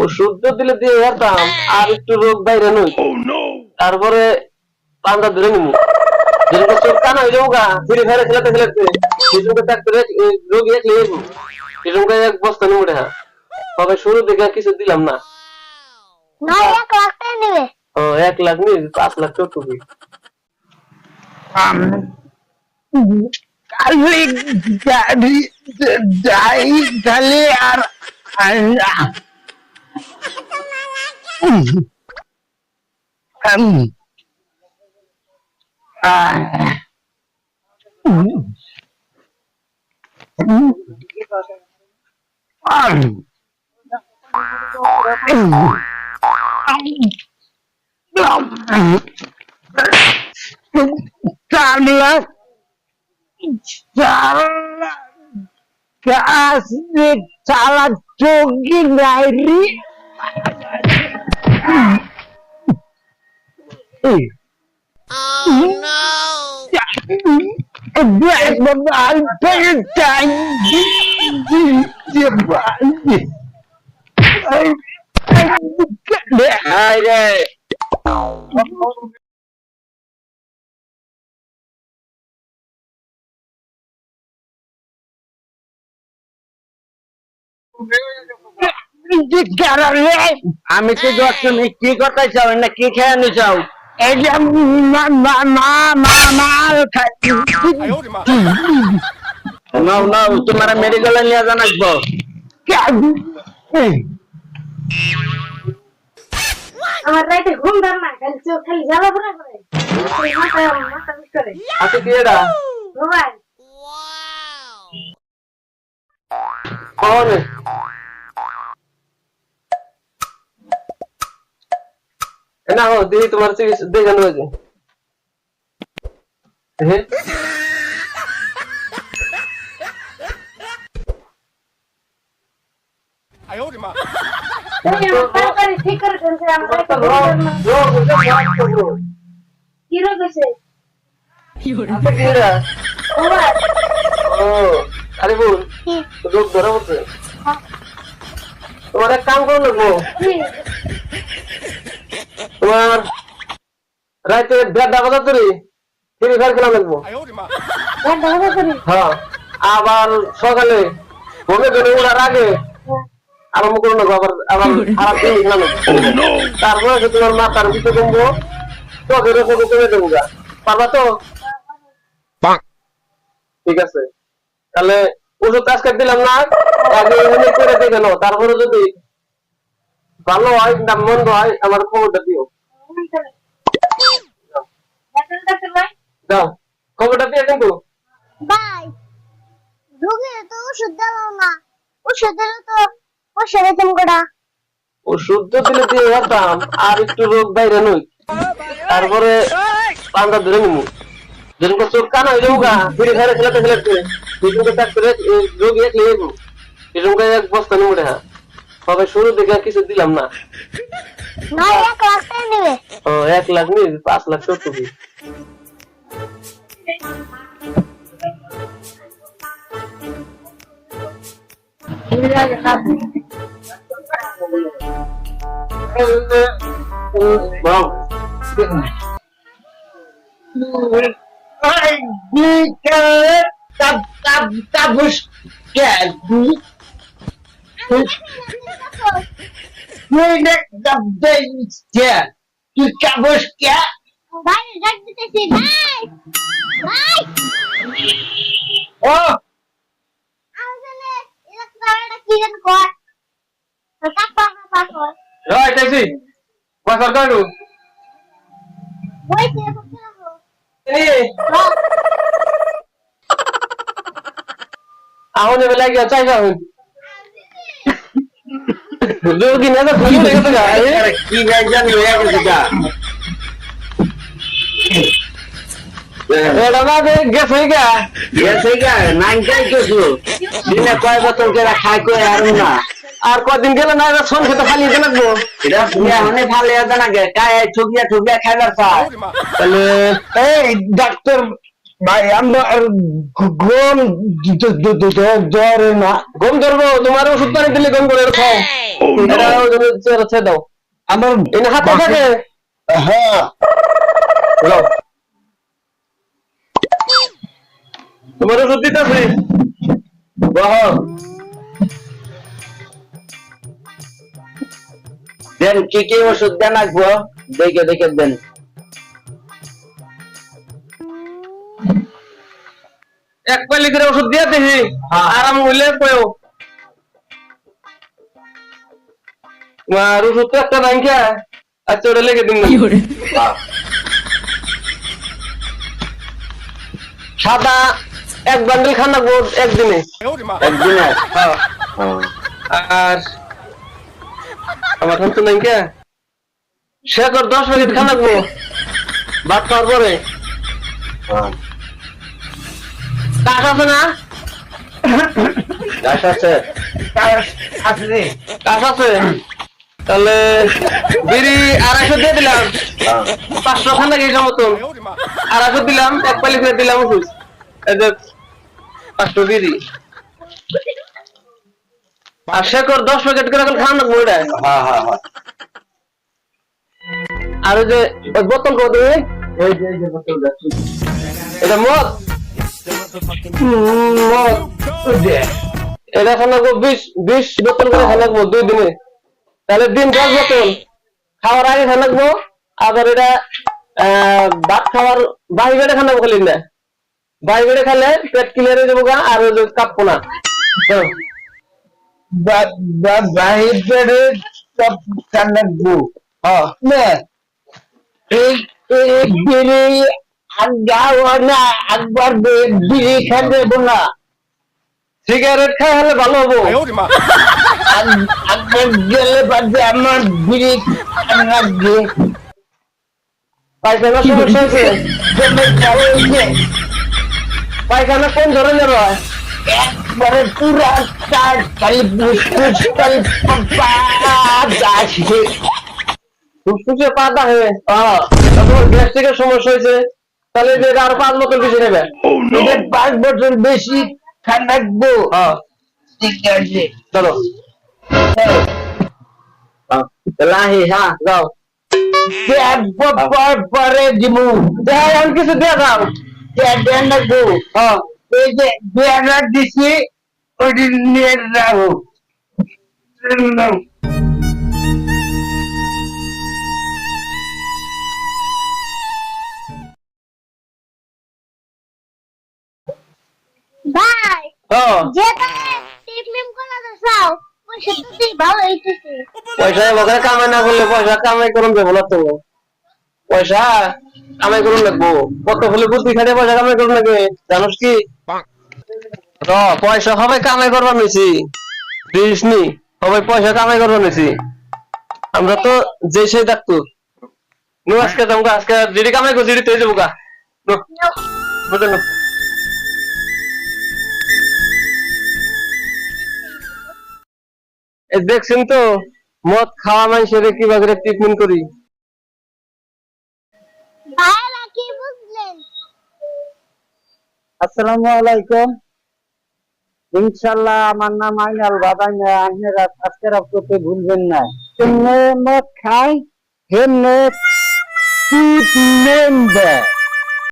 ওষুধ তো দিলে দিয়ে যেতাম আর একটু রোগ বাইরে নই তারপরে পান্ডা ধরে নিবো যেরকম চোখ কানা হয়ে যাবো গা ফিরে ফেরে খেলাতে খেলাতে সেরকম ডাক্তার রোগী এক নিয়ে যাবো সেরকম এক বস্তা নিবো রে তবে শুরু থেকে কিছু দিলাম না না 1 লাখ টাকা নেবে 1 লাখ নিয়ে 5 লাখ টুকু কালি গাড়ি যাই খালি আর salah jogi dari Oh no! Berat berbal berjanji jebani. Bukan deh ada. আমি তো যাচ্ছি কি করতে চাও না কি খেয়ে নি চাও এটা নাও নাও তোমার মেডিকেলে নিয়ে যান আসবো আমার রাইতে ঘুম ধর না খালি চোখ খালি জ্বালা পড়া করে মাথা মিস করে আচ্ছা কি এটা মোবাইল কখন না হো দেখি তোমার দেখানো হয়েছে ঠিক করে ফেলছে আমরা কি রোগ হয়েছে আরে বল রোগ ধরা হচ্ছে তোমার এক কাম করে নেবো তোমার রাইতে 1:30 বাজার ধরে ফ্রি ফায়ার খেলা লাগবো হ্যাঁ আবার সকালে ঘুমে ঘুরে ওঠার আগে আরম্ভ করে নেবো আবার আবার খারাপ দিন খেলা নেবো তারপরে তোমার মাথার ভিতরে কমবো চোখের ফটো করে দেবো গা পারবা তো ঠিক আছে তাহলে ওষুধ আজকে দিলাম না আগে এমনি করে দেখে নাও তারপরে যদি ভালো হয় না মন্দ হয় আমার খবরটা দিও দাও খবরটা দিয়ে কিন্তু ভাই রোগীর তো ওষুধ দাও না ওষুধ দিলে তো ওষুধ দিতাম কটা ওষুধ তো দিলে দিয়ে যেতাম আর একটু রোগ বাইরে নই তারপরে পান্ডা ধরে নিবো যেরকম চোখ কানা হয়ে যাবো গা ফিরে ফেরে খেলাতে খেলাতে সেরকম ডাক্তার রোগী এক নিয়ে যাবো সেরকম এক বস্তা নিবো রে তবে শুরু থেকে কিছু দিলাম না না 1 লাখ টাকা নেবে 1 লাখ নিয়ে 5 লাখ টুকু তুই কাগজ কে ভাই ডাক দিতেছি ভাই ভাই ও আজনে ইলেকট্রনিক কি জান কর কাপা কাপা রয় ট্যাক্সি বাসার কাটু বই তে করতে লাগো আহন বেলা গিয়া চাই যাও রোগী না তো ফোন দেখতে যা কি গাই জানি হয়ে গেছে গা এটা বাদে গেছে গা নাইনটাই কিছু দিনে কয় বোতল করে খাই কই আর না আর কদিন গেলে না এটা সোন খেতে ফালিয়ে দিয়ে লাগবো এটা এখনই ফালে আছে নাকি কায় ঠুকিয়া ঠুকিয়া খাইবার চায় তাহলে এই ডাক্তার ভাই আমার গম ধরে না। গম ধরবো, তোমার ওষুধ পানি দিলে গম করে খাও। এটা ছেড়ে দাও। আমার এনে হাতে থাকে। হ্যাঁ যাও। তোমার ওষুধ দিতেছি। বহ। দেন কি কি ওষুধ দেন রাখবো দেখে দেখে দেন। এক পালি করে ওষুধ দিয়ে দেখি, আরাম হইলে কয়ও। তোমার ওষুধ তো একটা নাই কে, আচ্ছা ওটা লেগে দিন। সাদা এক বান্ডেল খান রাখবো একদিনে। একদিনে হ্যাঁ। আর আমার খান তো নাই কে, সে কর 10 প্যাকেট খান রাখবো ভাত খাওয়ার পরে। কাশ আছে না? গাছ আছে আছে কাশ আছে, তাহলে বিড়ি 250 দিয়ে দিলাম। 500 খান নাকি মতন 250 দিলাম, এক পালি করে দিলাম ওষুধ। এই যে 500 বিড়ি আর শেকর 10 প্যাকেট করে খান রাখবো এটা। হ্যাঁ হ্যাঁ হ্যাঁ আর ওই যে ওই বোতল কত এই যে বোতল যাচ্ছে এটা মদ। মদ এটা খান রাখবো 20 বোতল করে খান রাখবো 2 দিনে, তাহলে দিন 10 বোতল। খাওয়ার আগে খান রাখবো, আবার এটা ভাত খাওয়ার বাহি বেড়ে খান রাখবো খালি না। বাহি বেড়ে খালে পেট ক্লিয়ার হয়ে যাবো গা, আর ওই যে কাঁপবো না। বাহির পেড়ে সব কান্নাকবো। হ্যাঁ না এই বিড়ি আগাও না একবার বিড়ি খান দেবো না। সিগারেট খাই হলে ভালো হবো। একবার গেলে বাদে আমার বিড়ি লাগবে। পায়খানা সমস্যা হয়েছে? পায়খানা কোন ধরনের হয়? একবারে পুরা চার খালি ফুসফুস খালি আসে। ফুসফুসে পাতা হয়ে তোমার গ্যাস্ট্রিকের সমস্যা হয়েছে, তাহলে যে আরো 5 বোতল বেশি নেবে। 5 বছর বেশি খান রাখবো। হ্যাঁ ঠিক আছে চলো। লাহি হ্যাঁ যাও। পরে দিমু আমি কিছু দিয়ে দাও। দেন রাখবো। হ্যাঁ এই যে 2000 দিছি ওটি নিয়ে রাখো। ভাই হ্যাঁ যে ট্রিটমেন্ট করা দাও পয়সা তো দিই ভালো হইতেছে। পয়সা বগরে কামাই না করলে পয়সা কামাই করুন দেবো না তো। পয়সা কামাই করুন লাগবো, কত হলে বুদ্ধি খাটে পয়সা কামাই করুন লাগে জানোস কি? পয়সা সবাই কামাই করবার নিছি, দিস নি সবাই পয়সা কামাই করবার নিছি। আমরা তো যে সেই ডাক্তার নু আজকে তোমাকে আজকে জিডি কামাই করছি জিডি তেজ যাবো গা। বুঝলেন না? দেখছেন তো মদ খাওয়া মানুষের কিভাবে ট্রিটমেন্ট করি। ভাইরা কি বুঝলেন? আসসালামু আলাইকুম। ইনশাআল্লাহ আমার নাম আইনাল বাদাই না, আপনারা সাবস্ক্রাইব করতে ভুলবেন না। কেমনে মদ খাই কেমনে ট্রিটমেন্ট দেয়।